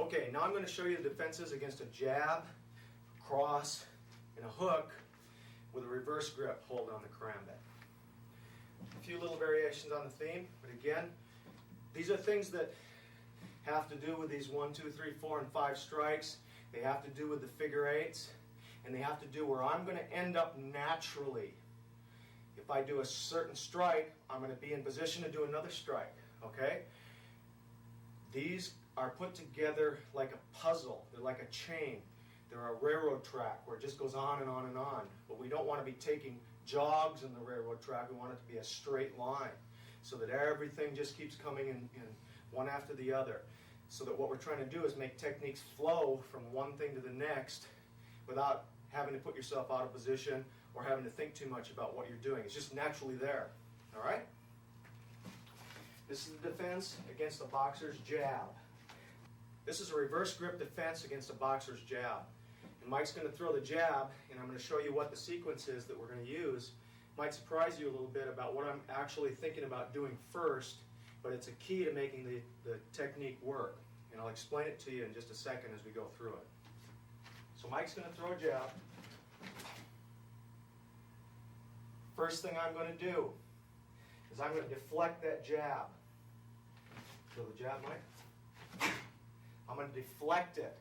Okay, now I'm going to show you the defenses against a jab, cross, and a hook with a reverse grip hold on the karambit. A few little variations on the theme, but again, these are things that have to do with these 1, 2, 3, 4, and 5 strikes. They have to do with the figure eights, and they have to do where I'm going to end up naturally. If I do a certain strike, I'm going to be in position to do another strike. Okay? These are put together like a puzzle. They're like a chain. They're a railroad track where it just goes on and on and on. But we don't want to be taking jogs in the railroad track. We want it to be a straight line so that everything just keeps coming in one after the other. So that what we're trying to do is make techniques flow from one thing to the next without having to put yourself out of position or having to think too much about what you're doing. It's just naturally there. All right? This is the defense against a boxer's jab. This is a reverse grip defense against a boxer's jab. And Mike's going to throw the jab, and I'm going to show you what the sequence is that we're going to use. Might surprise you a little bit about what I'm actually thinking about doing first, but it's a key to making the technique work. And I'll explain it to you in just a second as we go through it. So Mike's going to throw a jab. First thing I'm going to do is I'm going to deflect that jab. Throw the jab, Mike. I'm going to deflect it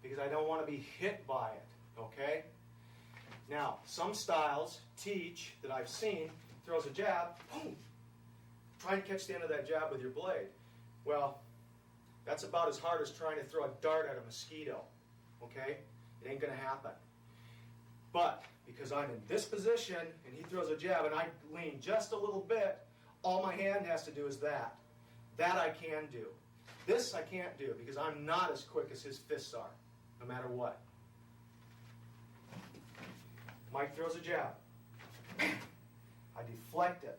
because I don't want to be hit by it, okay? Now, some styles teach that I've seen throws a jab, boom, try and catch the end of that jab with your blade. Well, that's about as hard as trying to throw a dart at a mosquito, okay? It ain't going to happen. But because I'm in this position and he throws a jab and I lean just a little bit, all my hand has to do is that. That I can do. This I can't do because I'm not as quick as his fists are, no matter what. Mike throws a jab. I deflect it.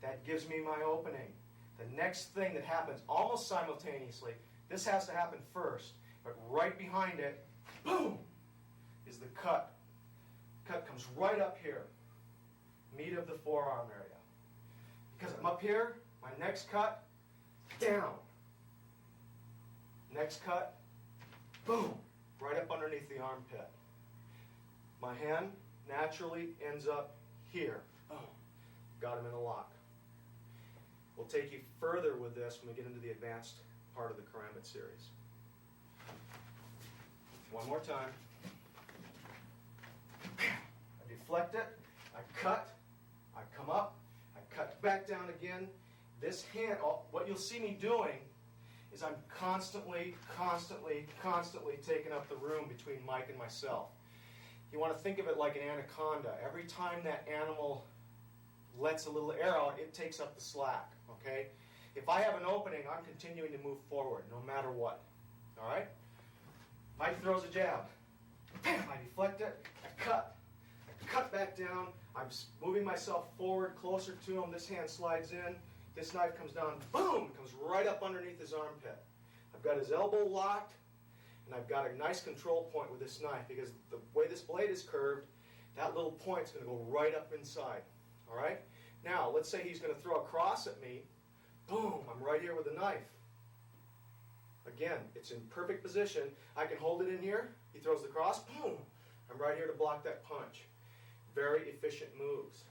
That gives me my opening. The next thing that happens almost simultaneously, this has to happen first, but right behind it, boom, is the cut. Cut comes right up here, meat of the forearm area. Because I'm up here, my next cut, down. Next cut, boom, right up underneath the armpit. My hand naturally ends up here. Boom, got him in a lock. We'll take you further with this when we get into the advanced part of the karambit series. One more time. I deflect it, I cut, I come up, I cut back down again. This hand, what you'll see me doing is I'm constantly taking up the room between Mike and myself. You want to think of it like an anaconda. Every time that animal lets a little air out, it takes up the slack, okay? If I have an opening, I'm continuing to move forward, no matter what, all right? Mike throws a jab. I deflect it, I cut back down, I'm moving myself forward, closer to him, this hand slides in, this knife comes down, boom, comes right up underneath his armpit. I've got his elbow locked, and I've got a nice control point with this knife, because the way this blade is curved, that little point's going to go right up inside. All right? Now, let's say he's going to throw a cross at me. Boom, I'm right here with the knife. Again, it's in perfect position. I can hold it in here. He throws the cross. Boom, I'm right here to block that punch. Very efficient moves.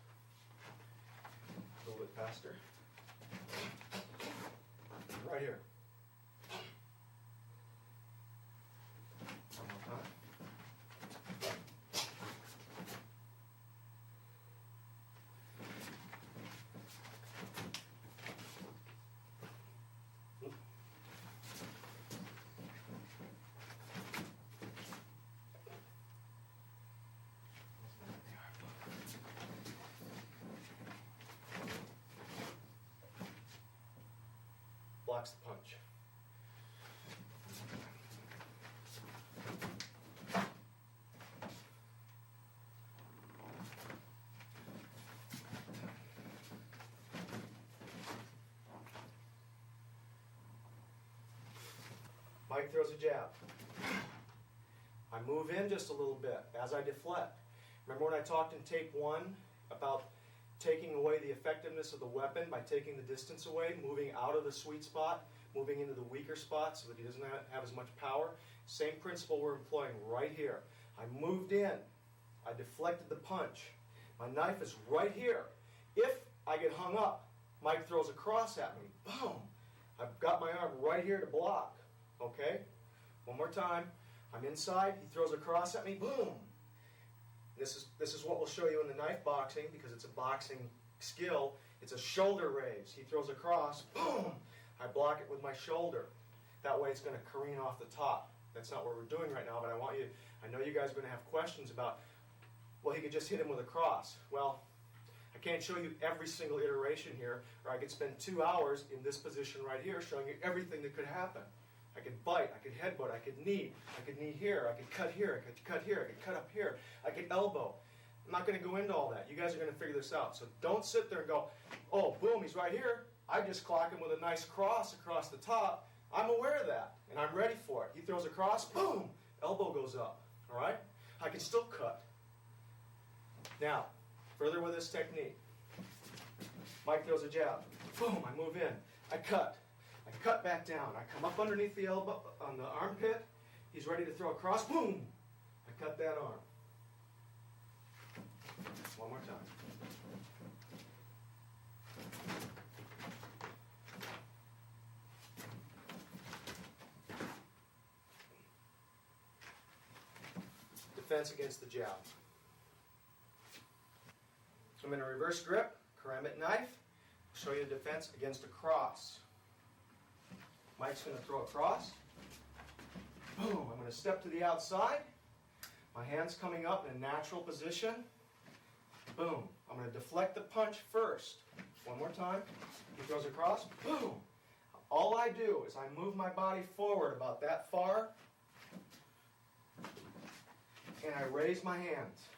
A little bit faster. Right here. One more time. Blocks the punch. Mike throws a jab. I move in just a little bit as I deflect. Remember when I talked in tape 1 about taking away the effectiveness of the weapon by taking the distance away, moving out of the sweet spot, moving into the weaker spot so that he doesn't have as much power. Same principle we're employing right here. I moved in. I deflected the punch. My knife is right here. If I get hung up, Mike throws a cross at me. Boom! I've got my arm right here to block. Okay? One more time. I'm inside. He throws a cross at me. Boom! This is what we'll show you in the knife boxing because it's a boxing skill. It's a shoulder raise. He throws a cross. Boom! I block it with my shoulder. That way it's going to careen off the top. That's not what we're doing right now, but I know you guys are going to have questions about, well, he could just hit him with a cross. Well, I can't show you every single iteration here, or I could spend 2 hours in this position right here showing you everything that could happen. I could bite, I could headbutt, I could knee here, I could cut here, I could cut here, I could cut up here, I could elbow. I'm not going to go into all that. You guys are going to figure this out. So don't sit there and go, oh, boom, he's right here. I just clock him with a nice cross across the top. I'm aware of that, and I'm ready for it. He throws a cross, boom, elbow goes up, all right? I can still cut. Now, further with this technique. Mike throws a jab, boom, I move in, I cut back down, I come up underneath the elbow, on the armpit, he's ready to throw a cross, boom, I cut that arm. One more time. Defense against the jab. I'm in a reverse grip, karambit knife. I'll show you the defense against a cross. Mike's going to throw a cross. Boom, I'm going to step to the outside. My hand's coming up in a natural position. Boom, I'm going to deflect the punch first. One more time. He throws a cross. Boom. All I do is I move my body forward about that far, and I raise my hands.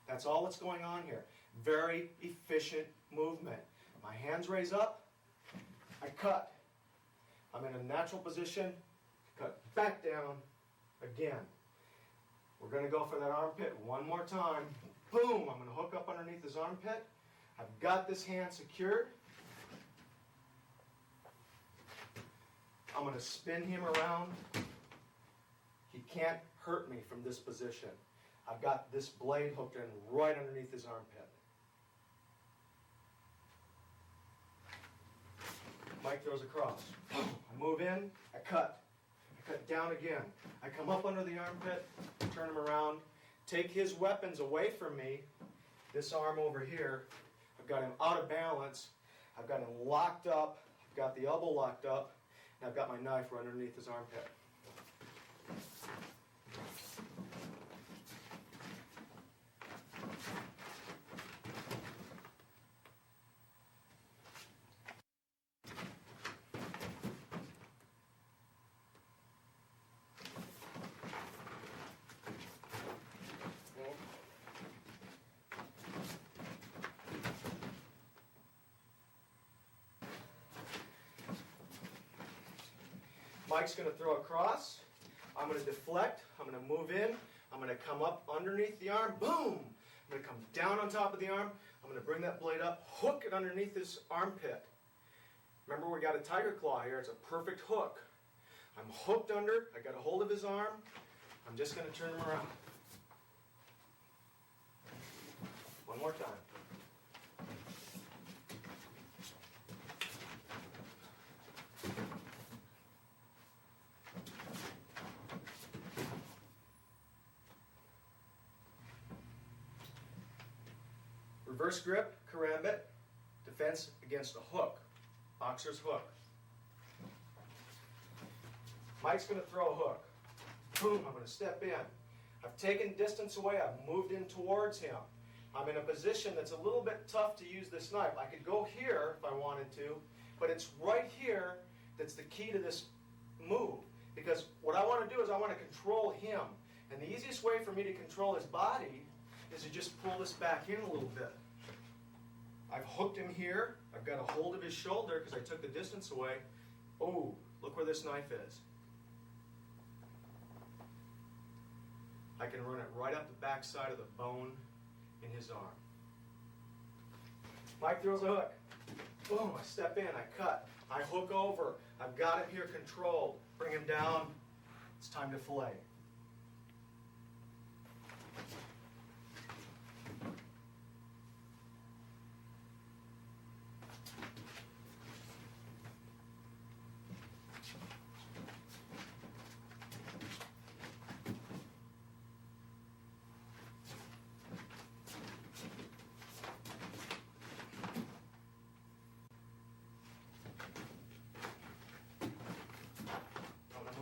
That's all that's going on here. Very efficient movement. My hands raise up. I cut. I'm in a natural position. Cut back down again. We're going to go for that armpit one more time. Boom! I'm going to hook up underneath his armpit. I've got this hand secured. I'm going to spin him around. He can't hurt me from this position. I've got this blade hooked in right underneath his armpit. Mike throws a cross. I move in, I cut. I cut down again. I come up under the armpit, turn him around, take his weapons away from me. This arm over here, I've got him out of balance. I've got him locked up. I've got the elbow locked up. And I've got my knife right underneath his armpit. Mike's going to throw a cross. I'm going to deflect. I'm going to move in. I'm going to come up underneath the arm. Boom! I'm going to come down on top of the arm. I'm going to bring that blade up, hook it underneath his armpit. Remember, we got a tiger claw here. It's a perfect hook. I'm hooked under. I got a hold of his arm. I'm just going to turn him around. One more time. Reverse grip, karambit, defense against a hook, boxer's hook. Mike's going to throw a hook. Boom, I'm going to step in. I've taken distance away, I've moved in towards him. I'm in a position that's a little bit tough to use this knife. I could go here if I wanted to, but it's right here that's the key to this move. Because what I want to do is I want to control him. And the easiest way for me to control his body is to just pull this back in a little bit. I've hooked him here. I've got a hold of his shoulder because I took the distance away. Oh, look where this knife is. I can run it right up the back side of the bone in his arm. Mike throws a hook. Boom, I step in, I cut. I hook over. I've got him here controlled. Bring him down. It's time to fillet.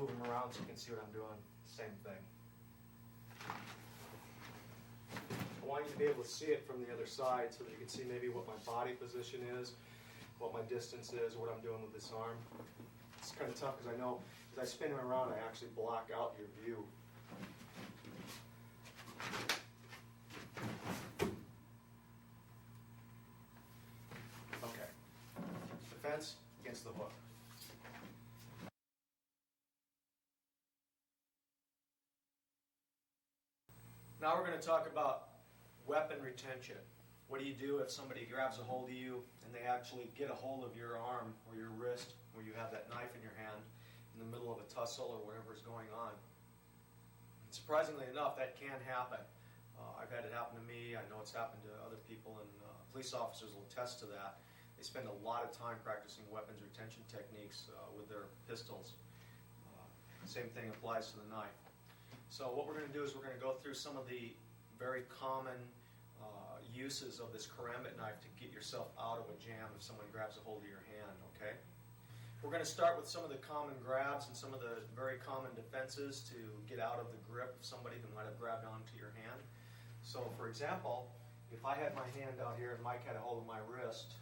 Move them around so you can see what I'm doing. Same thing. I want you to be able to see it from the other side so that you can see maybe what my body position is, what my distance is, what I'm doing with this arm. It's kind of tough because I know as I spin him around, I actually block out your view. Okay. Defense against the hook. Now we're going to talk about weapon retention. What do you do if somebody grabs a hold of you and they actually get a hold of your arm or your wrist where you have that knife in your hand in the middle of a tussle or whatever is going on? And surprisingly enough, that can happen. I've had it happen to me. I know it's happened to other people, and police officers will attest to that. They spend a lot of time practicing weapons retention techniques with their pistols. Same thing applies to the knife. So what we're going to do is we're going to go through some of the very common uses of this karambit knife to get yourself out of a jam if someone grabs a hold of your hand, okay? We're going to start with some of the common grabs and some of the very common defenses to get out of the grip of somebody who might have grabbed onto your hand. So for example, if I had my hand out here and Mike had a hold of my wrist,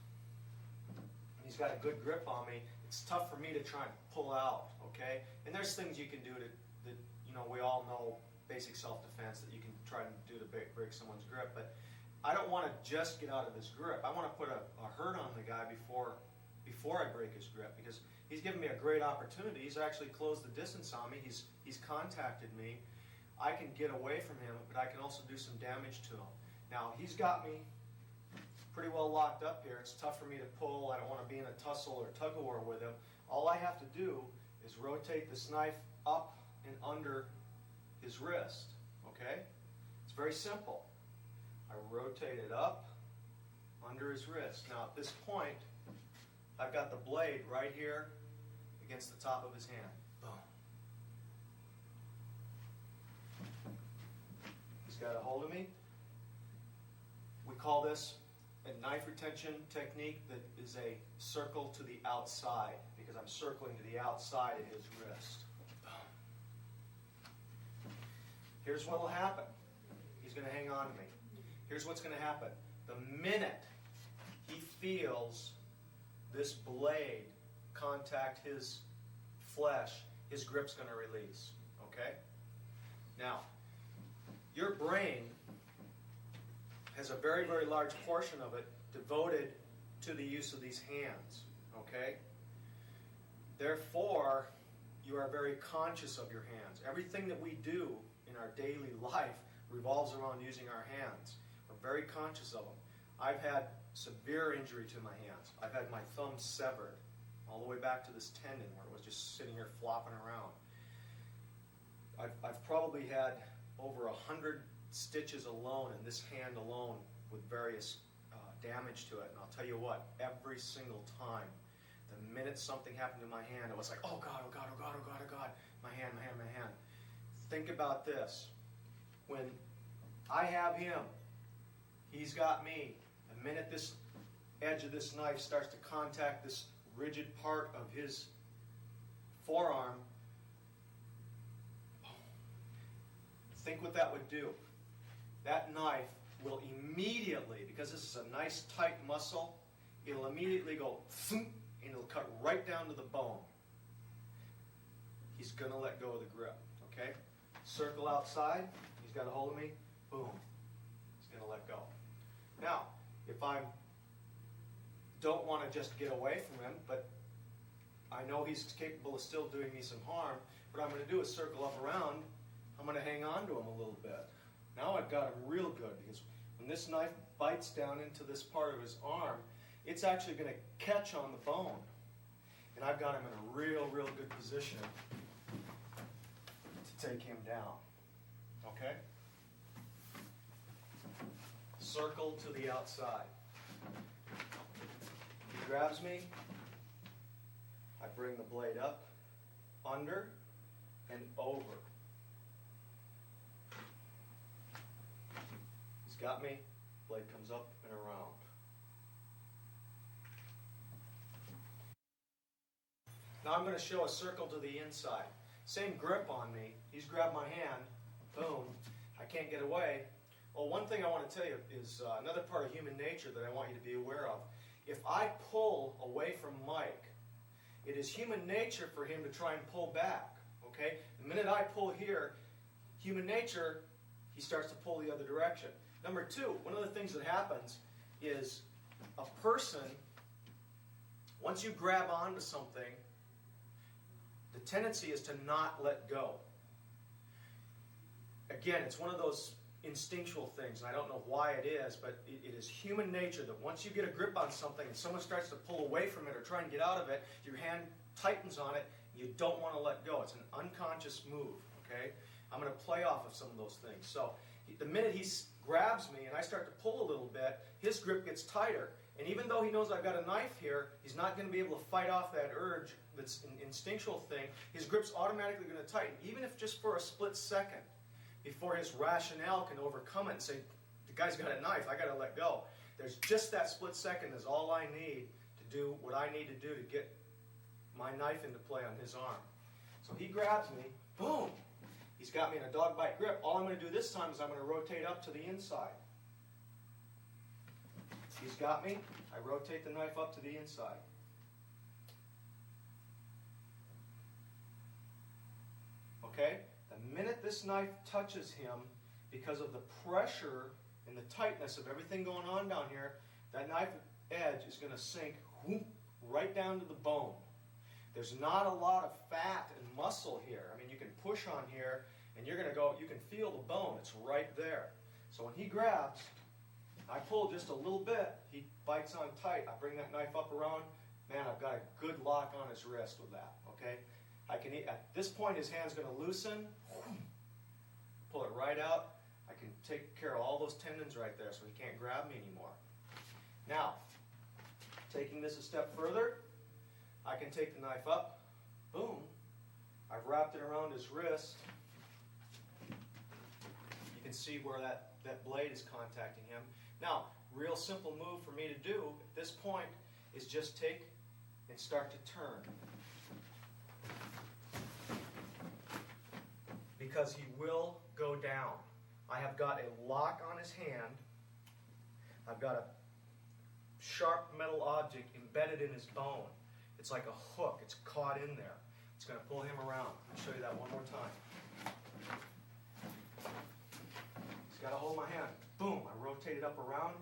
and he's got a good grip on me, it's tough for me to try and pull out, okay? And there's things you can do to we all know basic self-defense that you can try to do to break someone's grip, but I don't want to just get out of his grip. I want to put a hurt on the guy before I break his grip, because he's given me a great opportunity. He's actually closed the distance on me. He's contacted me. I can get away from him, but I can also do some damage to him. Now, he's got me pretty well locked up here. It's tough for me to pull. I don't want to be in a tussle or tug-of-war with him. All I have to do is rotate this knife up and under his wrist, okay? It's very simple. I rotate it up under his wrist. Now at this point, I've got the blade right here against the top of his hand. Boom. He's got a hold of me. We call this a knife retention technique that is a circle to the outside, because I'm circling to the outside of his wrist. Here's what will happen. He's going to hang on to me. Here's what's going to happen. The minute he feels this blade contact his flesh, his grip's going to release. Okay? Now, your brain has a very, very large portion of it devoted to the use of these hands. Okay? Therefore, you are very conscious of your hands. Everything that we do in our daily life revolves around using our hands. We're very conscious of them. I've had severe injury to my hands. I've had my thumb severed all the way back to this tendon where it was just sitting here flopping around. I've probably had over 100 stitches alone in this hand alone with various damage to it. And I'll tell you what, every single time, the minute something happened to my hand, it was like, oh God, oh God, oh God, oh God, oh God, my hand, my hand, my hand. Think about this. When I have him, he's got me. The minute this edge of this knife starts to contact this rigid part of his forearm, think what that would do. That knife will immediately, because this is a nice tight muscle, it'll immediately go thump, and it'll cut right down to the bone. He's going to let go of the grip. Okay? Circle outside. He's got a hold of me. Boom. He's going to let go. Now, if I don't want to just get away from him, but I know he's capable of still doing me some harm, what I'm going to do is circle up around. I'm going to hang on to him a little bit. Now I've got him real good, because when this knife bites down into this part of his arm, it's actually going to catch on the bone. And I've got him in a real, real good position to take him down. Okay? Circle to the outside. He grabs me. I bring the blade up, under, and over. He's got me. Blade comes up and around. Now I'm going to show a circle to the inside. Same grip on me. He's grabbed my hand. Boom. I can't get away. Well, one thing I want to tell you is another part of human nature that I want you to be aware of. If I pull away from Mike, it is human nature for him to try and pull back. Okay? The minute I pull here, human nature, he starts to pull the other direction. Number two, one of the things that happens is a person, once you grab onto something, the tendency is to not let go. Again, it's one of those instinctual things, and I don't know why it is, but it is human nature that once you get a grip on something and someone starts to pull away from it or try and get out of it, your hand tightens on it, and you don't want to let go. It's an unconscious move, okay? I'm going to play off of some of those things. So the minute he grabs me and I start to pull a little bit, his grip gets tighter. And even though he knows I've got a knife here, he's not going to be able to fight off that urge that's an instinctual thing. His grip's automatically going to tighten, even if just for a split second, before his rationale can overcome it and say, the guy's got a knife, I got to let go. There's just that split second is all I need to do what I need to do to get my knife into play on his arm. So he grabs me, boom. He's got me in a dog bite grip. All I'm going to do this time is I'm going to rotate up to the inside. He's got me. I rotate the knife up to the inside. Okay? The minute this knife touches him, because of the pressure and the tightness of everything going on down here, that knife edge is going to sink whoop, right down to the bone. There's not a lot of fat and muscle here. I mean, you can push on here, and you're going to go, you can feel the bone. It's right there. So when he grabs, I pull just a little bit, he bites on tight. I bring that knife up around. Man, I've got a good lock on his wrist with that, okay? At this point, his hand's going to loosen. Pull it right out. I can take care of all those tendons right there so he can't grab me anymore. Now, taking this a step further, I can take the knife up. Boom. I've wrapped it around his wrist. You can see where that blade is contacting him. Now, real simple move for me to do at this point is just take and start to turn. Because he will go down. I have got a lock on his hand. I've got a sharp metal object embedded in his bone. It's like a hook. It's caught in there. It's going to pull him around. I'll show you that one more time. He's got to hold my hand. Boom. I rotate it up around.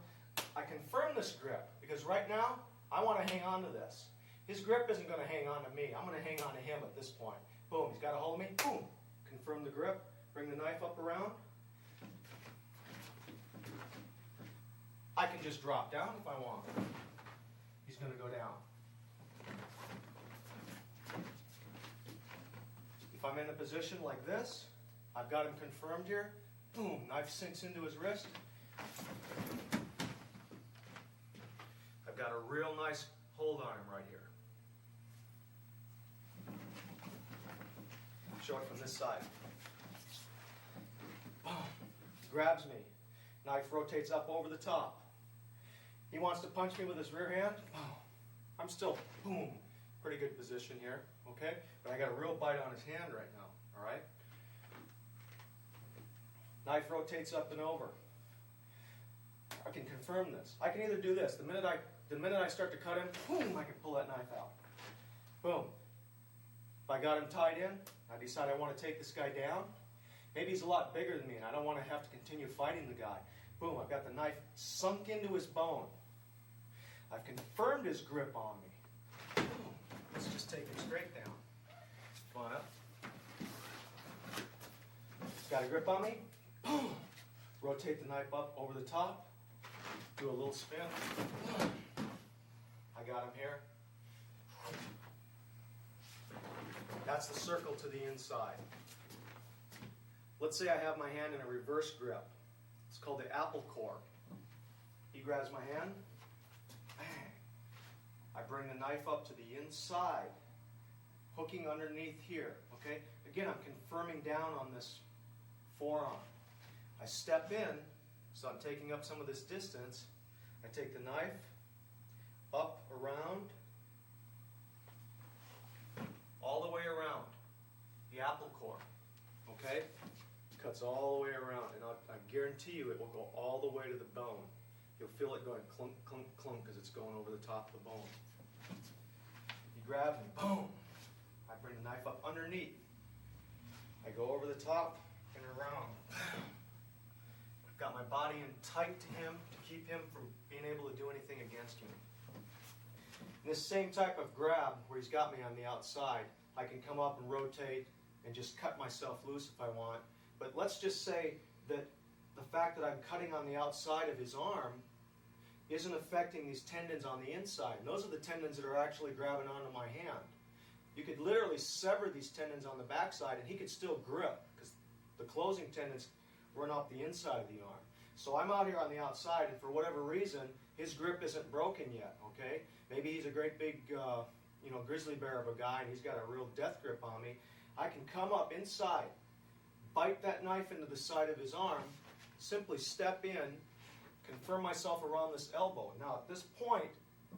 I confirm this grip because right now I want to hang on to this. His grip isn't going to hang on to me. I'm going to hang on to him at this point. Boom. He's got to hold me. Boom. Confirm the grip. Bring the knife up around. I can just drop down if I want. He's going to go down. If I'm in a position like this, I've got him confirmed here. Boom, knife sinks into his wrist. I've got a real nice hold on him right here. Show it from this side. Boom, grabs me. Knife rotates up over the top. He wants to punch me with his rear hand. Boom. I'm still, boom, pretty good position here, okay? But I got a real bite on his hand right now, all right? Knife rotates up and over. I can confirm this. I can either do this. The minute I start to cut him, boom, I can pull that knife out. Boom. If I got him tied in, I decide I want to take this guy down. Maybe he's a lot bigger than me and I don't want to have to continue fighting the guy. Boom, I've got the knife sunk into his bone. I've confirmed his grip on me. Boom. Let's just take him straight down. Come on up. Got a grip on me? Boom. Rotate the knife up over the top. Do a little spin. I got him here. That's the circle to the inside. Let's say I have my hand in a reverse grip. It's called the apple core. He grabs my hand. Bang. I bring the knife up to the inside, hooking underneath here. Okay? Again, I'm confirming down on this forearm. I step in, so I'm taking up some of this distance. I take the knife up, around, all the way around the apple core. Okay? Cuts all the way around, and I guarantee you it will go all the way to the bone. You'll feel it going clunk, clunk, clunk as it's going over the top of the bone. You grab and boom! I bring the knife up underneath. I go over the top and around. I've got my body in tight to him to keep him from being able to do anything against me. In this same type of grab, where he's got me on the outside, I can come up and rotate and just cut myself loose if I want. But let's just say that the fact that I'm cutting on the outside of his arm isn't affecting these tendons on the inside. And those are the tendons that are actually grabbing onto my hand. You could literally sever these tendons on the backside and he could still grip because the closing tendons run up the inside of the arm. So I'm out here on the outside, and for whatever reason, his grip isn't broken yet, okay? Maybe he's a great big grizzly bear of a guy and he's got a real death grip on me. I can come up inside, bite that knife into the side of his arm, simply step in, confirm myself around this elbow. Now at this point,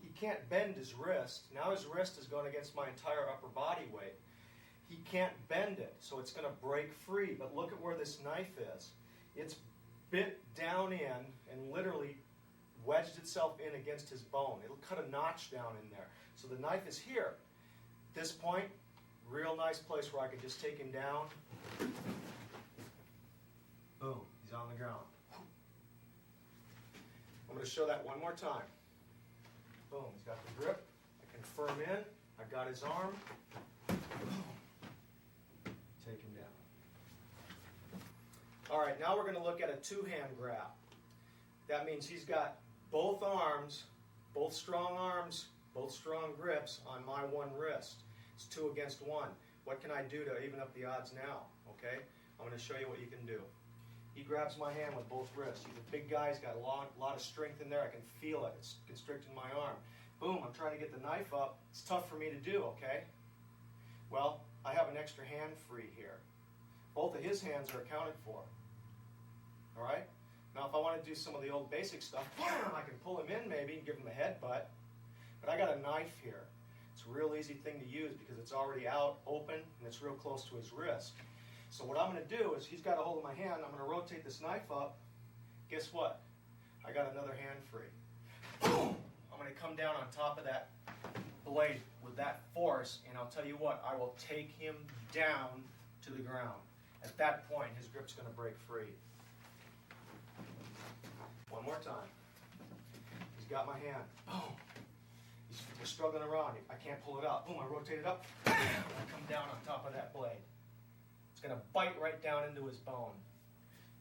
he can't bend his wrist. Now his wrist is going against my entire upper body weight. He can't bend it, so it's going to break free. But look at where this knife is. It's bit down in and literally wedged itself in against his bone. It'll cut a notch down in there. So the knife is here. At this point, real nice place where I can just take him down. Boom, he's on the ground. I'm going to show that one more time. Boom, he's got the grip. I confirm in. I've got his arm. Boom. Take him down. All right, now we're going to look at a two-hand grab. That means he's got both arms, both strong arms, both strong grips on my one wrist. It's 2 against 1. What can I do to even up the odds now? Okay, I'm going to show you what you can do. He grabs my hand with both wrists. He's a big guy. He's got a lot of strength in there. I can feel it. It's constricting my arm. Boom, I'm trying to get the knife up. It's tough for me to do, okay? Well, I have an extra hand free here. Both of his hands are accounted for. All right? Now, if I want to do some of the old basic stuff, I can pull him in maybe and give him a headbutt. But I got a knife here. It's a real easy thing to use because it's already out, open, and it's real close to his wrist. So what I'm going to do is, he's got a hold of my hand, I'm going to rotate this knife up. Guess what? I got another hand free. Boom! I'm going to come down on top of that blade with that force, and I'll tell you what, I will take him down to the ground. At that point, his grip's going to break free. One more time. He's got my hand. Boom! We're struggling around. I can't pull it up. Boom, I rotate it up. And I come down on top of that blade. It's going to bite right down into his bone.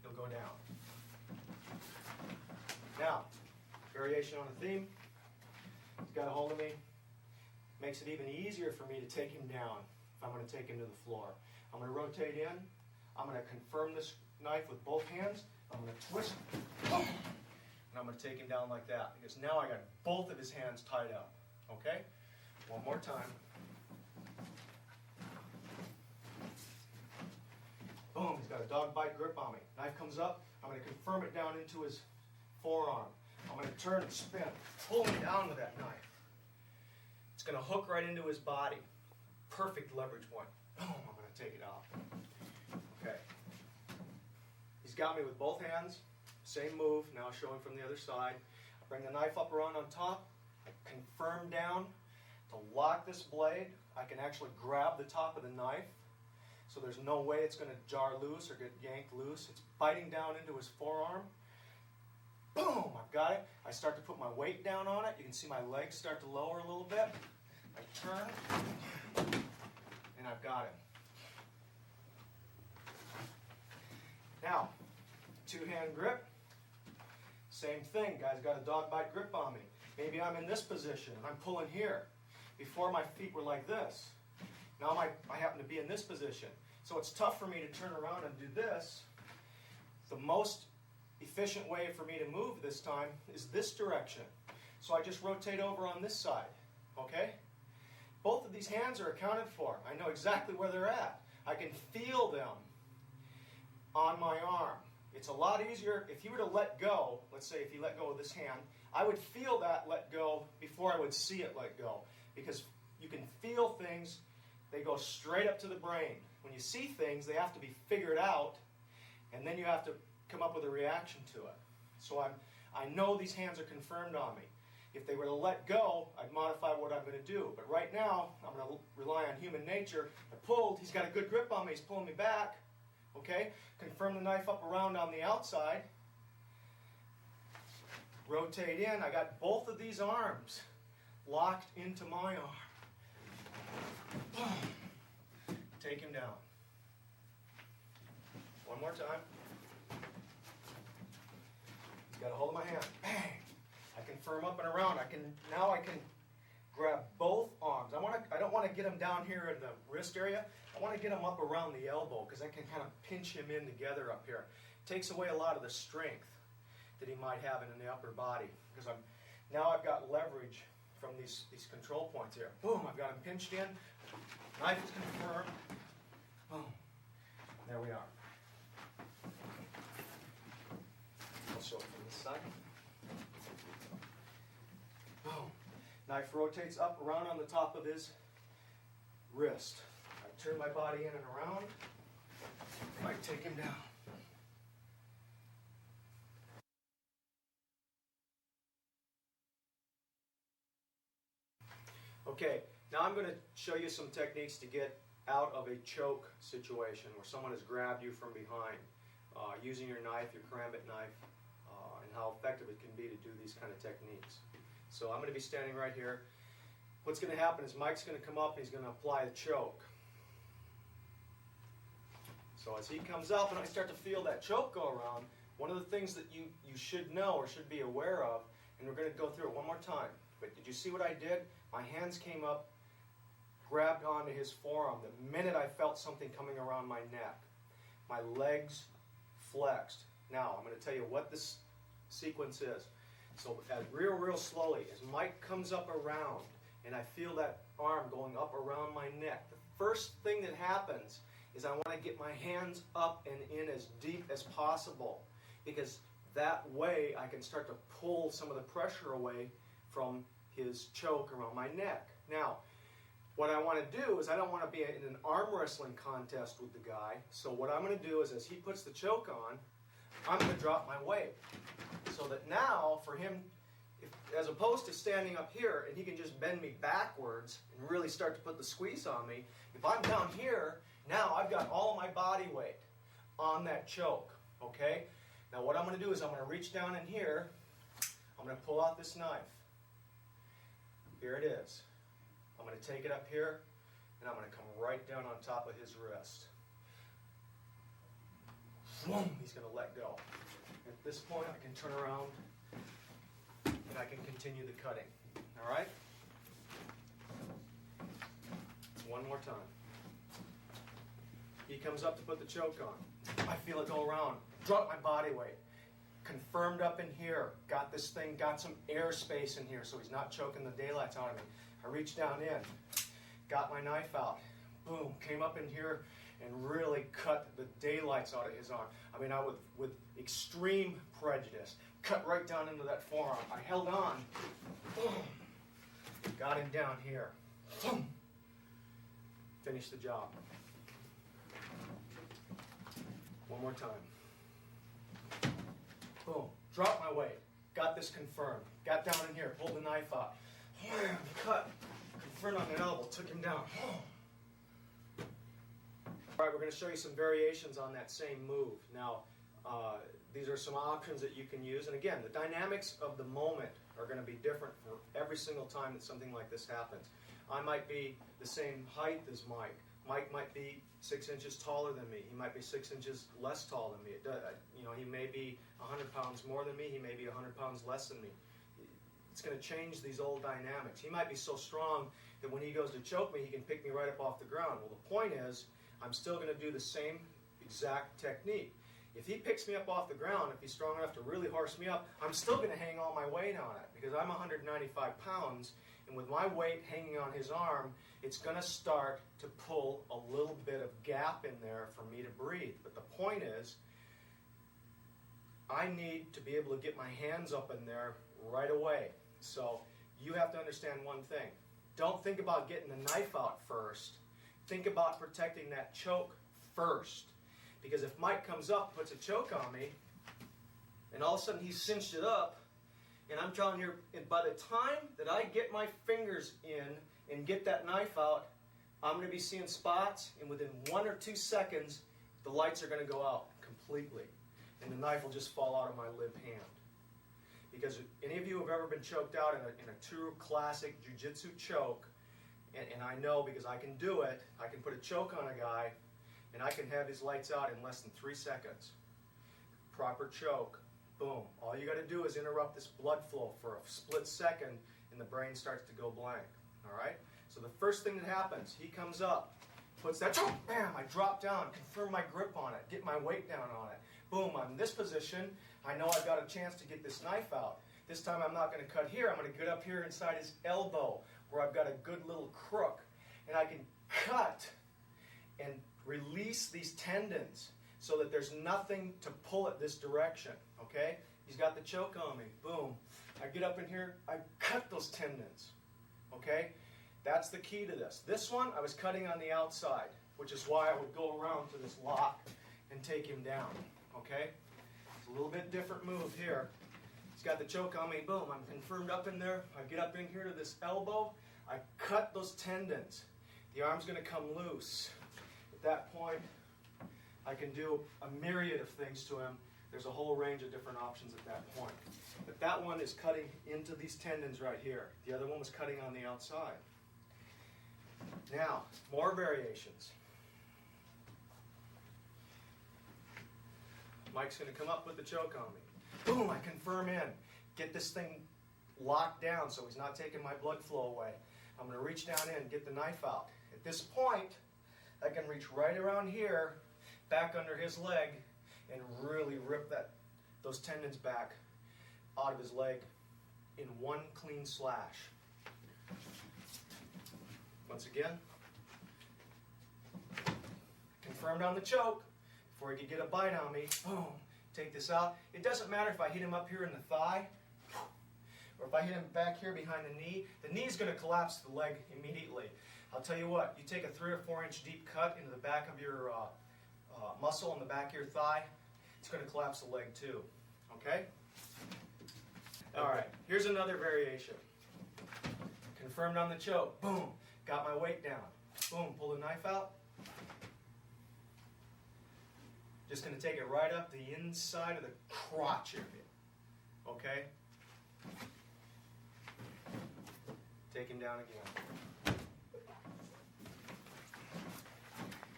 He'll go down. Now, variation on a theme. He's got a hold of me. Makes it even easier for me to take him down if I'm going to take him to the floor. I'm going to rotate in. I'm going to confirm this knife with both hands. I'm going to twist. Boom, and I'm going to take him down like that because now I got both of his hands tied up. Okay? One more time. Boom, he's got a dog bite grip on me. Knife comes up, I'm going to confirm it down into his forearm. I'm going to turn and spin, pull him down with that knife. It's going to hook right into his body. Perfect leverage point. Boom, I'm going to take it off. Okay. He's got me with both hands. Same move, now showing from the other side. I bring the knife up around on top. I confirm down to lock this blade. I can actually grab the top of the knife. So there's no way it's going to jar loose or get yanked loose. It's biting down into his forearm. Boom! I've got it. I start to put my weight down on it. You can see my legs start to lower a little bit. I turn, and I've got it. Now, two-hand grip. Same thing, guy's got a dog bite grip on me. Maybe I'm in this position and I'm pulling here. Before my feet were like this. Now I happen to be in this position. So it's tough for me to turn around and do this. The most efficient way for me to move this time is this direction. So I just rotate over on this side. Okay? Both of these hands are accounted for. I know exactly where they're at. I can feel them on my arm. It's a lot easier if you were to let go. Let's say if you let go of this hand, I would feel that let go before I would see it let go. Because you can feel things, they go straight up to the brain. When you see things, they have to be figured out, and then you have to come up with a reaction to it. So I know these hands are confirmed on me. If they were to let go, I'd modify what I'm going to do. But right now, I'm going to rely on human nature. I pulled, he's got a good grip on me, he's pulling me back. Okay? Confirm the knife up around on the outside. Rotate in, I got both of these arms locked into my arm. Boom. Take him down. One more time. He's got a hold of my hand. Bang. I can firm up and around. Now I can grab both arms. I don't want to get him down here in the wrist area. I want to get him up around the elbow because I can kind of pinch him in together up here. Takes away a lot of the strength that he might have in the upper body because now I've got leverage from these control points here. Boom, I've got him pinched in. Knife is confirmed. Boom. There we are. I'll show it from this side. Boom. Knife rotates up, around on the top of his wrist. I turn my body in and around. I take him down. Okay, now I'm going to show you some techniques to get out of a choke situation where someone has grabbed you from behind using your knife, your karambit knife, and how effective it can be to do these kind of techniques. So I'm going to be standing right here. What's going to happen is Mike's going to come up and he's going to apply a choke. So as he comes up and I start to feel that choke go around, one of the things that you should know or should be aware of, and we're going to go through it one more time, but did you see what I did? My hands came up, grabbed onto his forearm the minute I felt something coming around my neck. My legs flexed. Now, I'm going to tell you what this sequence is. So real slowly, as Mike comes up around and I feel that arm going up around my neck, the first thing that happens is I want to get my hands up and in as deep as possible because that way I can start to pull some of the pressure away from his choke around my neck. Now, what I want to do is I don't want to be in an arm wrestling contest with the guy. So what I'm going to do is as he puts the choke on, I'm going to drop my weight. So that now for him, as opposed to standing up here and he can just bend me backwards and really start to put the squeeze on me, if I'm down here, now I've got all my body weight on that choke. Okay? Now what I'm going to do is I'm going to reach down in here. I'm going to pull out this knife. Here it is. I'm going to take it up here, and I'm going to come right down on top of his wrist. Boom, he's going to let go. At this point, I can turn around, and I can continue the cutting. All right? One more time. He comes up to put the choke on. I feel it go around. Drop my body weight. Confirmed up in here. Got this thing, got some airspace in here so he's not choking the daylights out of me. I reached down in, got my knife out. Boom, came up in here and really cut the daylights out of his arm. I mean, with extreme prejudice. Cut right down into that forearm. I held on. Boom. Got him down here. Boom. Finished the job. One more time. Boom. Drop my weight. Got this confirmed. Got down in here. Pulled the knife out. Wham. Cut. Confirmed on the elbow. Took him down. All right, we're going to show you some variations on that same move. Now, these are some options that you can use. And again, the dynamics of the moment are going to be different for every single time that something like this happens. I might be the same height as Mike. Mike might be 6 inches taller than me. He might be 6 inches less tall than me. He may be 100 pounds more than me. He may be 100 pounds less than me. It's going to change these old dynamics. He might be so strong that when he goes to choke me, he can pick me right up off the ground. Well, the point is, I'm still going to do the same exact technique. If he picks me up off the ground, if he's strong enough to really horse me up, I'm still going to hang all my weight on it because I'm 195 pounds, and with my weight hanging on his arm, it's going to start to pull a little bit of gap in there for me to breathe. But the point is, I need to be able to get my hands up in there right away. So you have to understand one thing. Don't think about getting the knife out first. Think about protecting that choke first. Because if Mike comes up, puts a choke on me, and all of a sudden he's cinched it up, and I'm telling you, by the time that I get my fingers in and get that knife out, I'm going to be seeing spots, and within 1 or 2 seconds, the lights are going to go out completely. And the knife will just fall out of my limp hand. Because any of you who have ever been choked out in a true classic jiu-jitsu choke, and I know because I can do it, I can put a choke on a guy, and I can have his lights out in less than 3 seconds. Proper choke, boom. All you got to do is interrupt this blood flow for a split second, and the brain starts to go blank. All right? So the first thing that happens, he comes up, puts that choke, bam, I drop down, confirm my grip on it, get my weight down on it. Boom, I'm in this position. I know I've got a chance to get this knife out. This time I'm not going to cut here. I'm going to get up here inside his elbow where I've got a good little crook. And I can cut and release these tendons so that there's nothing to pull it this direction. Okay? He's got the choke on me. Boom. I get up in here. I cut those tendons. Okay? That's the key to this. This one I was cutting on the outside, which is why I would go around to this lock and take him down. Okay? It's a little bit different move here. He's got the choke on me. Boom. I'm confirmed up in there. I get up in here to this elbow. I cut those tendons. The arm's going to come loose. At that point, I can do a myriad of things to him. There's a whole range of different options at that point. But that one is cutting into these tendons right here. The other one was cutting on the outside. Now, more variations. Mike's going to come up with the choke on me. Boom, I confirm in. Get this thing locked down so he's not taking my blood flow away. I'm going to reach down in and get the knife out. At this point, I can reach right around here, back under his leg, and really rip those tendons back out of his leg in one clean slash. Once again, confirmed on the choke. Before he could get a bite on me, boom, take this out. It doesn't matter if I hit him up here in the thigh, or if I hit him back here behind the knee. The knee is going to collapse the leg immediately. I'll tell you what, you take a 3 or 4 inch deep cut into the back of your muscle on the back of your thigh, it's going to collapse the leg too. Okay? Alright, here's another variation. Confirmed on the choke. Boom, got my weight down. Boom, pull the knife out. Just going to take it right up the inside of the crotch area. Okay? Take him down again.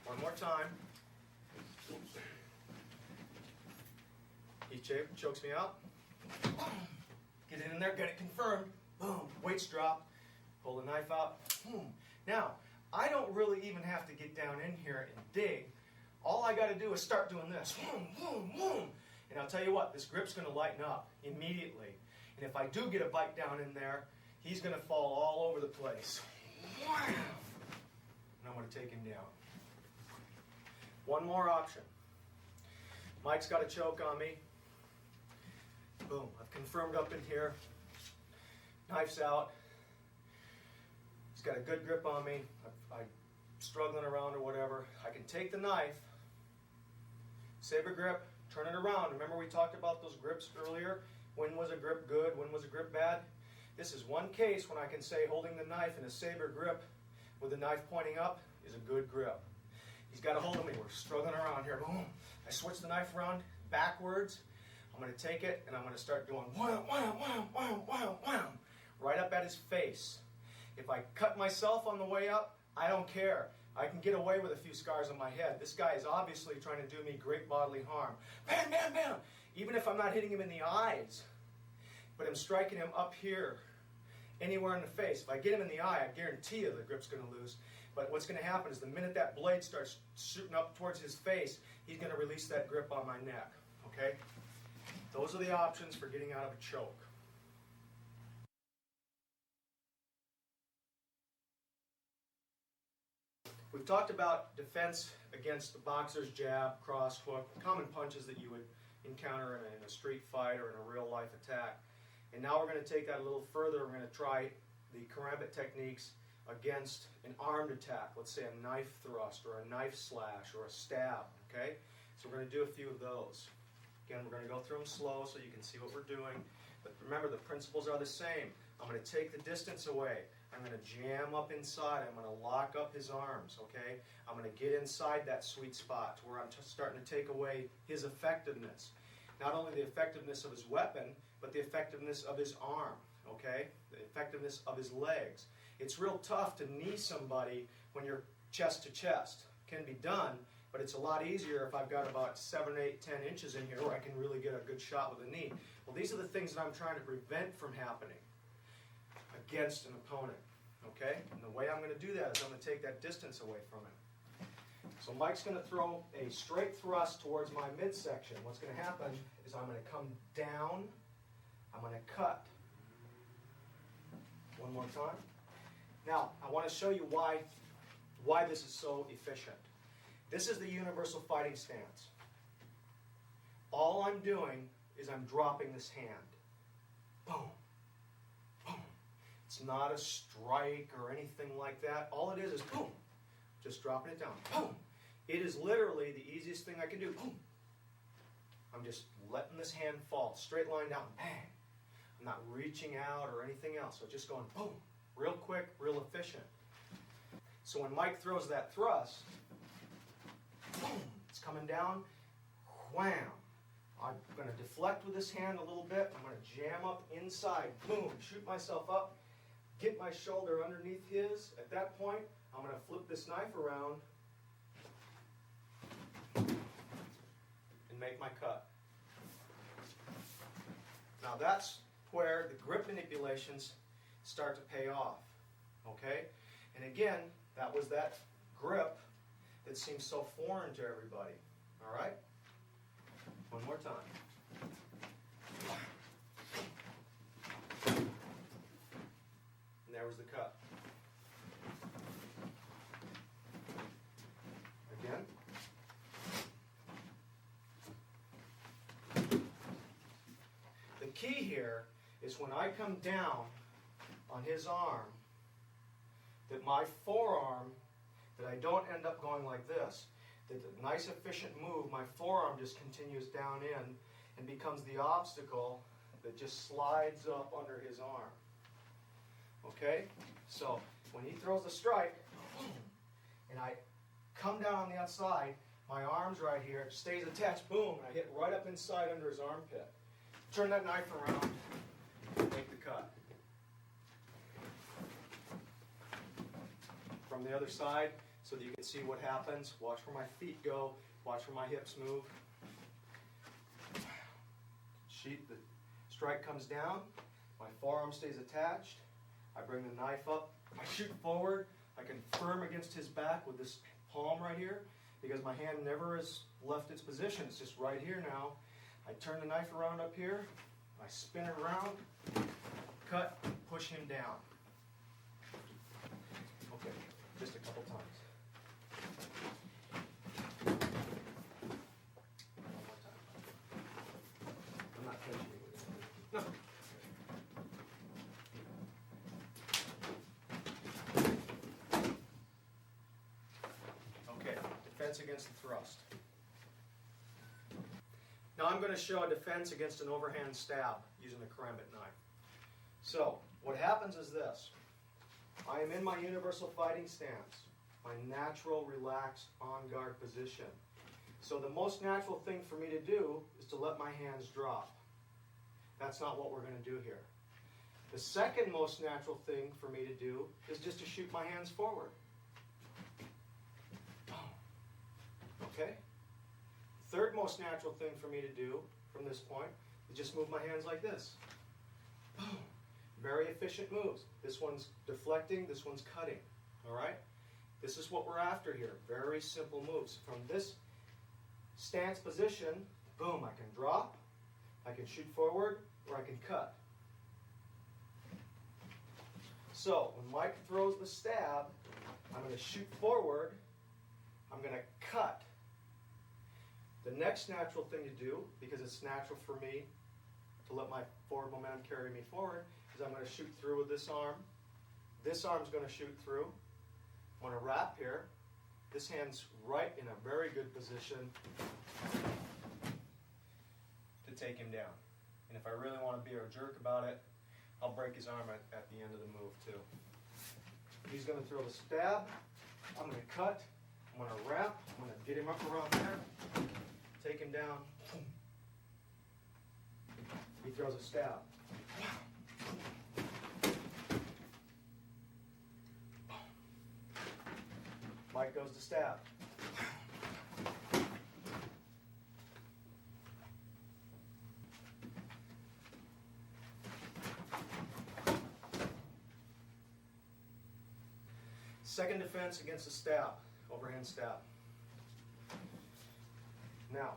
One more time. He chokes me out. Get it in there, get it confirmed. Boom, weights drop. Pull the knife out. Boom. Now, I don't really even have to get down in here and dig. All I got to do is start doing this. Boom, boom, boom. And I'll tell you what, this grip's going to lighten up immediately. And if I do get a bite down in there, he's going to fall all over the place. Wham! And I'm going to take him down. One more option. Mike's got a choke on me. Boom. I've confirmed up in here. Knife's out. He's got a good grip on me. I'm struggling around or whatever. I can take the knife, saber grip, turn it around. Remember we talked about those grips earlier? When was a grip good? When was a grip bad? This is one case when I can say holding the knife in a saber grip with the knife pointing up is a good grip. He's got a hold of me. We're struggling around here. Boom. I switch the knife around backwards. I'm going to take it and I'm going to start doing wham, wham, wham, wham, wham, wham, right up at his face. If I cut myself on the way up, I don't care. I can get away with a few scars on my head. This guy is obviously trying to do me great bodily harm. Bam, bam, bam! Even if I'm not hitting him in the eyes, but I'm striking him up here, anywhere in the face. If I get him in the eye, I guarantee you the grip's going to lose. But what's going to happen is the minute that blade starts shooting up towards his face, he's going to release that grip on my neck. Okay? Those are the options for getting out of a choke. We've talked about defense against the boxer's jab, cross, hook, common punches that you would encounter in a street fight or in a real life attack. And now we're going to take that a little further. We're going to try the karambit techniques against an armed attack. Let's say a knife thrust or a knife slash or a stab. Okay? So we're going to do a few of those. Again, we're going to go through them slow so you can see what we're doing. But remember, the principles are the same. I'm going to take the distance away. I'm going to jam up inside. I'm going to lock up his arms, okay? I'm going to get inside that sweet spot to where I'm starting to take away his effectiveness. Not only the effectiveness of his weapon, but the effectiveness of his arm, okay? The effectiveness of his legs. It's real tough to knee somebody when you're chest to chest. It can be done, but it's a lot easier if I've got about 7, 8, 10 inches in here where I can really get a good shot with a knee. Well, these are the things that I'm trying to prevent from happening against an opponent, okay? And the way I'm going to do that is I'm going to take that distance away from him. So Mike's going to throw a straight thrust towards my midsection. What's going to happen is I'm going to come down, I'm going to cut. One more time. Now, I want to show you why this is so efficient. This is the universal fighting stance. All I'm doing is I'm dropping this hand. Boom. Boom. It's not a strike or anything like that. All it is boom. Just dropping it down. Boom. It is literally the easiest thing I can do. Boom. I'm just letting this hand fall. Straight line down. Bang. I'm not reaching out or anything else. So just going boom. Real quick, real efficient. So when Mike throws that thrust, boom, it's coming down. Wham. I'm going to deflect with this hand a little bit. I'm going to jam up inside. Boom. Shoot myself up. Get my shoulder underneath his. At that point, I'm going to flip this knife around and make my cut. Now that's where the grip manipulations start to pay off. Okay? And again, that was that grip that seems so foreign to everybody. All right? One more time. And there was the cut. Again. The key here is when I come down on his arm, that my forearm, that I don't end up going like this. That a nice efficient move, my forearm just continues down in and becomes the obstacle that just slides up under his arm. Okay? So when he throws the strike, and I come down on the outside, my arm's right here, stays attached, boom, and I hit right up inside under his armpit. Turn that knife around, make the cut. From the other side, so that you can see what happens. Watch where my feet go. Watch where my hips move. The strike comes down. My forearm stays attached. I bring the knife up. I shoot forward. I can firm against his back with this palm right here because my hand never has left its position. It's just right here now. I turn the knife around up here. I spin it around. Cut. Push him down. Okay. Just a couple times. One more time. I'm not touching you with it. No. Okay, defense against the thrust. Now I'm going to show a defense against an overhand stab using the karambit knife. So, what happens is this. I am in my universal fighting stance, my natural, relaxed, on-guard position. So the most natural thing for me to do is to let my hands drop. That's not what we're going to do here. The second most natural thing for me to do is just to shoot my hands forward. Okay? Third most natural thing for me to do from this point is just move my hands like this. Boom. Very efficient moves. This one's deflecting, this one's cutting. All right? This is what we're after here. Very simple moves. From this stance position, boom, I can drop, I can shoot forward, or I can cut. So, when Mike throws the stab, I'm going to shoot forward, I'm going to cut. The next natural thing to do, because it's natural for me to let my forward momentum carry me forward, is I'm going to shoot through with this arm. This arm's going to shoot through. I'm going to wrap here. This hand's right in a very good position to take him down. And if I really want to be a jerk about it, I'll break his arm at the end of the move too. He's going to throw the stab. I'm going to cut. I'm going to wrap. I'm going to get him up around there. Take him down. He throws a stab. Mike goes to stab. Second defense against a stab, overhand stab. Now,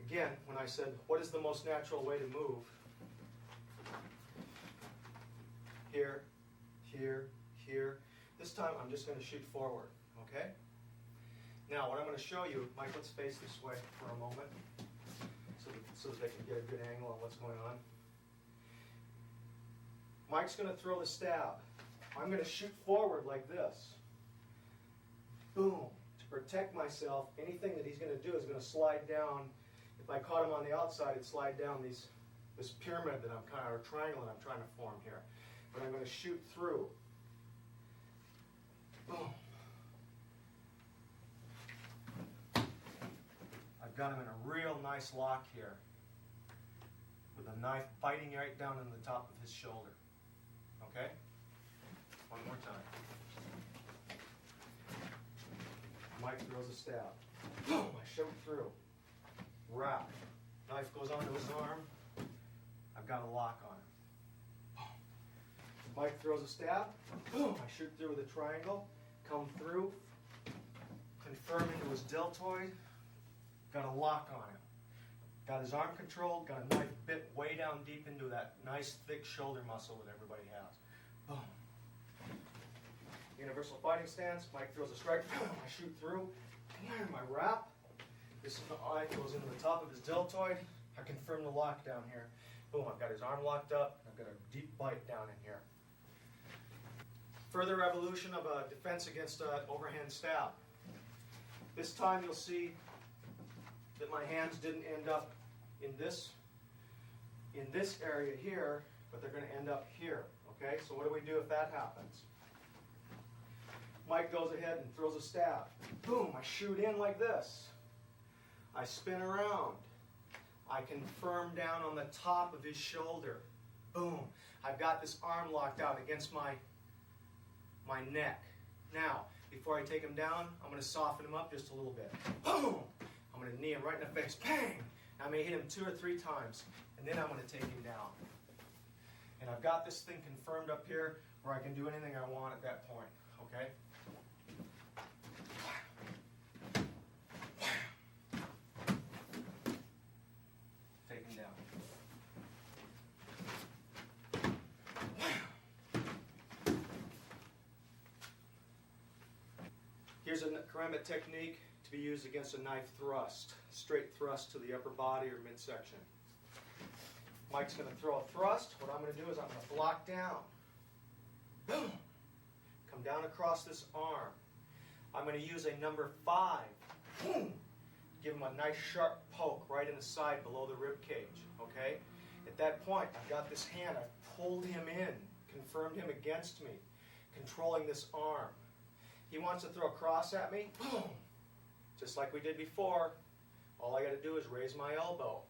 again, when I said, what is the most natural way to move? Here, here, here. This time I'm just going to shoot forward, okay? Now, what I'm going to show you, Mike, let's face this way for a moment so that they can get a good angle on what's going on. Mike's going to throw the stab. I'm going to shoot forward like this. Boom. To protect myself, anything that he's going to do is going to slide down. If I caught him on the outside, it'd slide down this pyramid that I'm kind of, or triangle that I'm trying to form here. But I'm going to shoot through. Boom. I've got him in a real nice lock here, with a knife biting right down in the top of his shoulder. Okay? One more time. Mike throws a stab. Boom! I shoot through. Wrap. Knife goes onto his arm. I've got a lock on him. Boom. Mike throws a stab. Boom! I shoot through with a triangle. Come through. Confirm into his deltoid. Got a lock on him. Got his arm controlled. Got a knife bit way down deep into that nice thick shoulder muscle that everybody has. Boom. Universal fighting stance. Mike throws a strike. I shoot through. My wrap. This eye goes into the top of his deltoid. I confirm the lock down here. Boom, I've got his arm locked up. I've got a deep bite down in here. Further evolution of a defense against an overhand stab. This time you'll see that my hands didn't end up in this area here, but they're going to end up here. Okay, so what do we do if that happens? Mike goes ahead and throws a stab. Boom, I shoot in like this. I spin around. I confirm down on the top of his shoulder. Boom, I've got this arm locked out against my neck. Now, before I take him down, I'm going to soften him up just a little bit. Boom! I'm going to knee him right in the face. Bang! I may hit him 2 or 3 times, and then I'm going to take him down. And I've got this thing confirmed up here where I can do anything I want at that point. Okay? Take him down. Here's a karambit technique to be used against a knife thrust. Straight thrust to the upper body or midsection. Mike's going to throw a thrust. What I'm going to do is I'm going to block down. Boom! Come down across this arm. I'm going to use a number 5. Boom! Give him a nice sharp poke right in the side below the rib cage. Okay? At that point, I've got this hand. I've pulled him in, confirmed him against me, controlling this arm. He wants to throw a cross at me. Boom! Just like we did before, all I got to do is raise my elbow.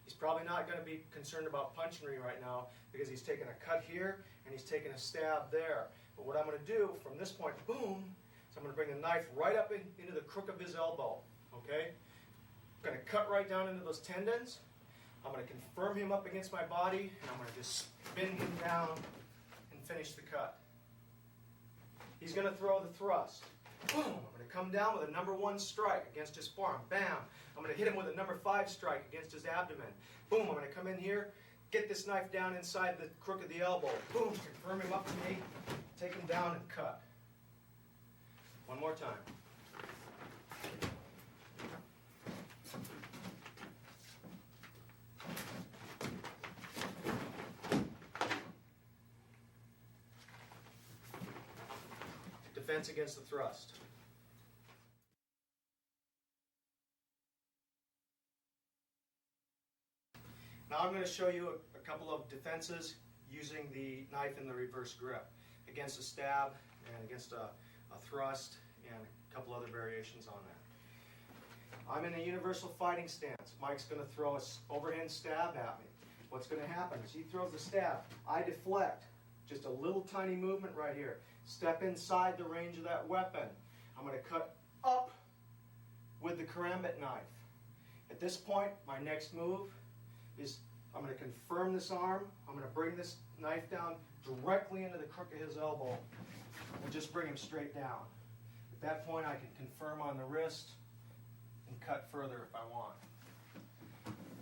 He's probably not going to be concerned about punching me right now because he's taking a cut here and he's taking a stab there. But what I'm going to do from this point, boom, is So I'm going to bring the knife right up into the crook of his elbow. Okay? I'm going to cut right down into those tendons. I'm going to confirm him up against my body, and I'm going to just spin him down and finish the cut. He's going to throw the thrust. Boom! I'm going to come down with a number 1 strike against his forearm. Bam! I'm going to hit him with a number 5 strike against his abdomen. Boom! I'm going to come in here, get this knife down inside the crook of the elbow. Boom! Confirm him up to me, take him down and cut. One more time. Defense against the thrust. Now I'm going to show you a couple of defenses using the knife in the reverse grip against a stab and against a thrust and a couple other variations on that. I'm in a universal fighting stance. Mike's going to throw an overhand stab at me. What's going to happen is he throws the stab. I deflect. Just a little tiny movement right here. Step inside the range of that weapon. I'm going to cut up with the karambit knife. At this point, my next move is I'm going to confirm this arm. I'm going to bring this knife down directly into the crook of his elbow and just bring him straight down. At that point, I can confirm on the wrist and cut further if I want.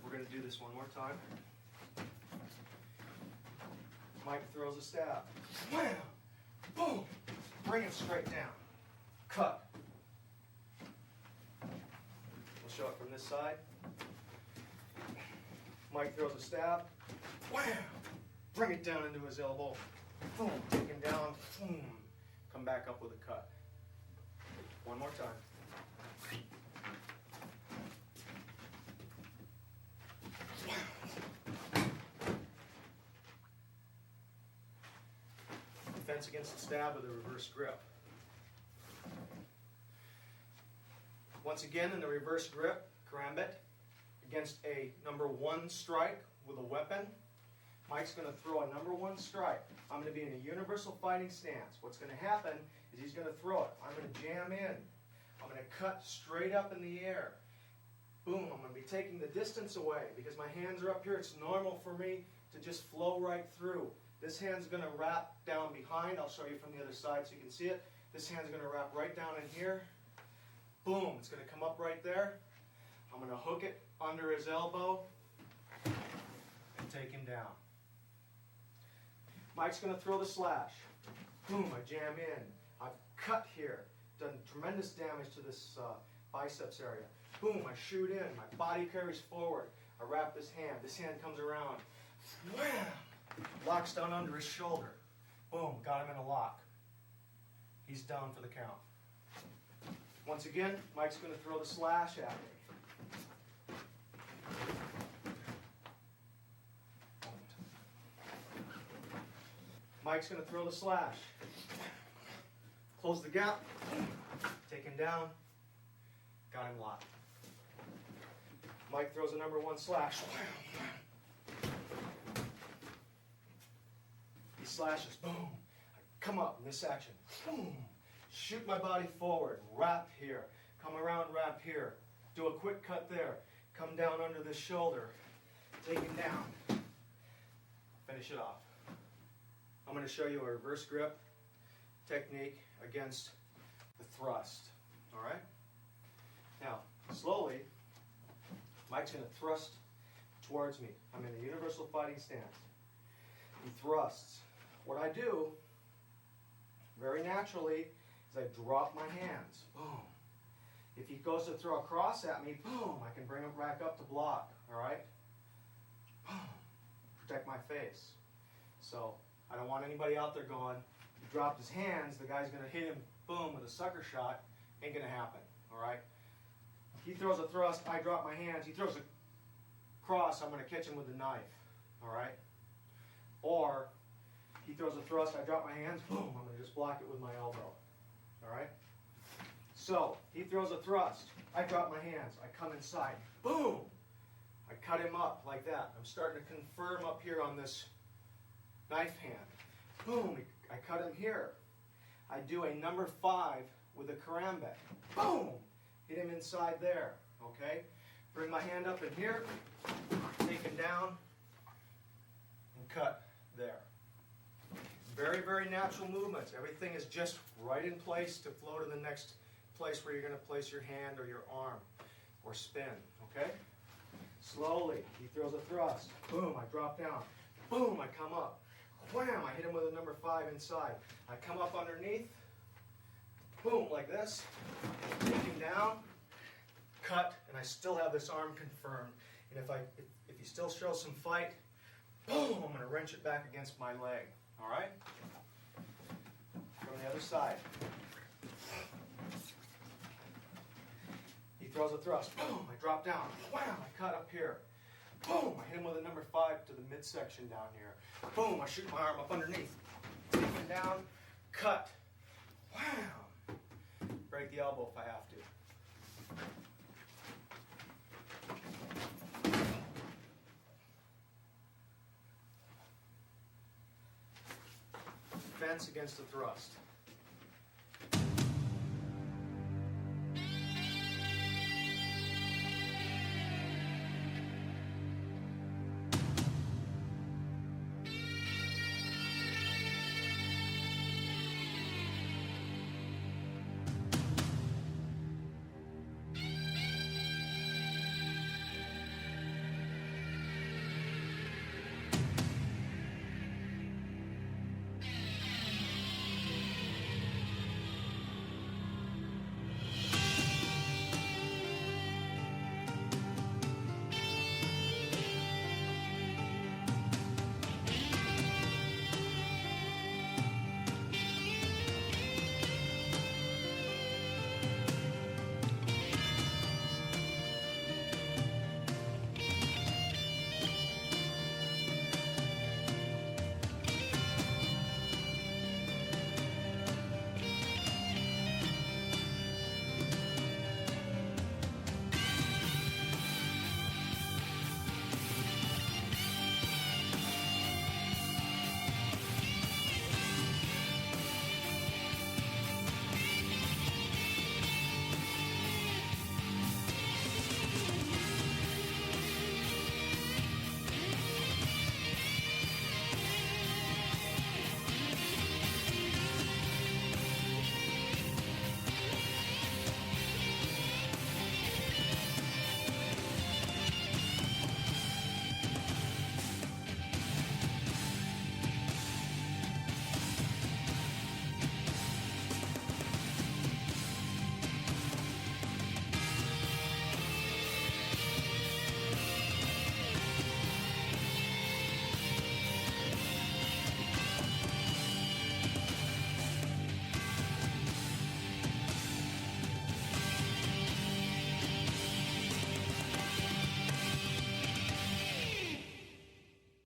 We're going to do this one more time. Mike throws a stab. Wham! Boom! Bring it straight down. Cut. We'll show it from this side. Mike throws a stab. Wham! Bring it down into his elbow. Boom! Take him down. Boom! Come back up with a cut. One more time. Defense against the stab with a reverse grip. Once again in the reverse grip, karambit, against a number 1 strike with a weapon. Mike's going to throw a number 1 strike. I'm going to be in a universal fighting stance. What's going to happen is he's going to throw it. I'm going to jam in. I'm going to cut straight up in the air. Boom, I'm going to be taking the distance away because my hands are up here. It's normal for me to just flow right through. This hand's going to wrap down behind. I'll show you from the other side so you can see it. This hand's going to wrap right down in here. Boom, it's going to come up right there. I'm going to hook it under his elbow and take him down. Mike's going to throw the slash. Boom, I jam in. I've cut here, done tremendous damage to this biceps area. Boom, I shoot in. My body carries forward. I wrap this hand. This hand comes around. Wham! Locks down under his shoulder. Boom, got him in a lock. He's down for the count. Once again, Mike's going to throw the slash at me. Mike's going to throw the slash. Close the gap. Take him down. Got him locked. Mike throws a number 1 slash. He slashes. Boom. I come up in this action. Boom. Shoot my body forward. Wrap here. Come around, wrap here. Do a quick cut there. Come down under the shoulder. Take him down. Finish it off. I'm going to show you a reverse grip technique against the thrust. All right? Now, slowly, Mike's going to thrust towards me. I'm in a universal fighting stance. He thrusts. What I do, very naturally, is I drop my hands. Boom. If he goes to throw a cross at me, boom, I can bring him back up to block. All right? Boom. Protect my face. So, I don't want anybody out there going, he dropped his hands, the guy's going to hit him, boom, with a sucker shot. Ain't going to happen. All right? He throws a thrust, I drop my hands. He throws a cross, I'm going to catch him with the knife. All right? Or, he throws a thrust, I drop my hands, boom, I'm going to just block it with my elbow. All right? So, he throws a thrust, I drop my hands, I come inside, boom! I cut him up like that. I'm starting to confirm up here on this knife hand. Boom, I cut him here. I do a number 5 with a karambit. Boom! Hit him inside there, okay? Bring my hand up in here, take him down, and cut there. Very, very natural movements. Everything is just right in place to flow to the next place where you're going to place your hand or your arm or spin, okay? Slowly, he throws a thrust. Boom, I drop down. Boom, I come up. Wham, I hit him with a number 5 inside. I come up underneath. Boom, like this. Take him down. Cut, and I still have this arm confirmed. And if he still shows some fight, boom, I'm going to wrench it back against my leg. All right? From the other side. He throws a thrust. Boom, I drop down. Wham, I cut up here. Boom, I hit him with a number 5 to the midsection down here. Boom, I shoot my arm up underneath. Take him down, cut. Wham! Break the elbow if I have to. Defense against the thrust.